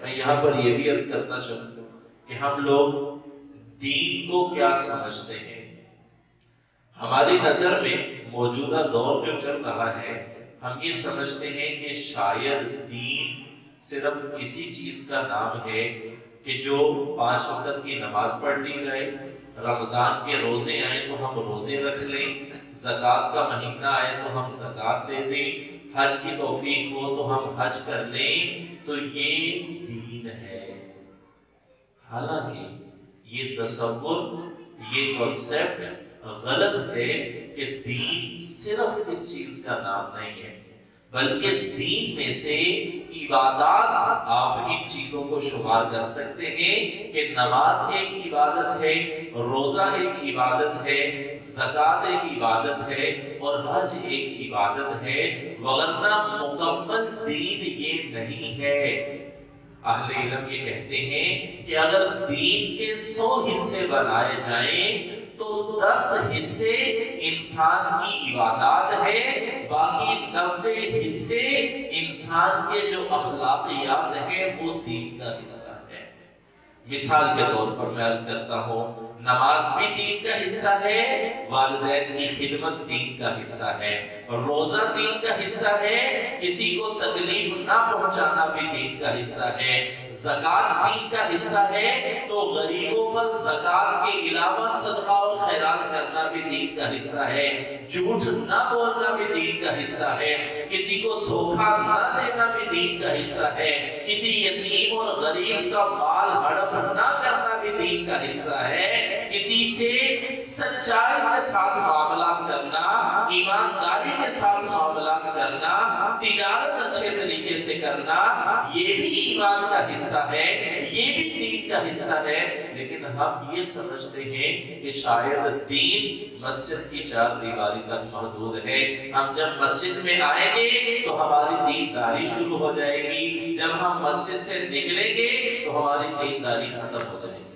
میں یہاں پر یہ بھی عرض کرنا چاہتا ہوں کہ ہم لوگ دین کو کیا سمجھتے ہیں. ہماری نظر میں موجودہ دور جو چل رہا ہے ہم یہ سمجھتے ہیں کہ شاید دین صرف اسی چیز کا نام ہے کہ جو 5 وقت کی نماز پڑھ لی جائے، رمضان کے روزے آئیں تو ہم روزے رکھ لیں، زکوٰۃ کا مہینہ آئے تو ہم زکوٰۃ دے دیں، حج کی توفیق ہو تو ہم حج کر لیں تو یہ دین ہے. حالانکہ یہ تصور، یہ کنسپٹ غلط ہے کہ دین صرف اس چیز کا نام نہیں ہے، بلکہ دین میں سے عبادات آپ ان چیزوں کو شمار کر سکتے ہیں کہ نماز ایک عبادت ہے، روزہ ایک عبادت ہے، زکوٰۃ ایک عبادت ہے اور حج ایک عبادت ہے، ورنہ مکمل دین یہ نہیں ہے. اہل علم یہ کہتے ہیں کہ اگر دین کے 100 حصے بنائے جائیں تو 10 حصے انسان کی عبادات ہے، باقی 90 حصے انسان کے جو اخلاقیات ہیں وہ دین کا حصہ ہے. مثال کے طور پر میں عرض کرتا ہوں، نماز بھی دین کا حصہ ہے، والدین کی خدمت دین کا حصہ ہے، روزہ دین کا حصہ ہے، کسی کو تکلیف نہ پہنچانا بھی دین کا حصہ ہے، زکوٰۃ دین کا حصہ ہے تو غریبوں پر زکوٰۃ کے علاوہ صدقہ اور خیرات کرنا بھی دین کا حصہ ہے، جھوٹ نہ بولنا بھی دین کا حصہ ہے، کسی کو دھوکہ نہ دینا بھی دین کا حصہ ہے، کسی یتیم اور غریب کا مال ہڑپ نہ کرنا بھی دین کا حصہ ہے، کسی سے سچائی کے ساتھ معاملات کرنا، ایمانداری کے ساتھ معاملات کرنا، تجارت اچھے طریقے سے کرنا، یہ بھی ایمان کا حصہ ہے، یہ بھی دین کا حصہ ہے. لیکن ہم یہ سمجھتے ہیں کہ شاید دین مسجد کی 4 دیواری تک محدود ہے. ہم جب مسجد میں آئیں گے تو ہماری دینداری شروع ہو جائے گی، جب ہم مسجد سے نکلیں گے تو ہماری دینداری ختم ہو جائے گی.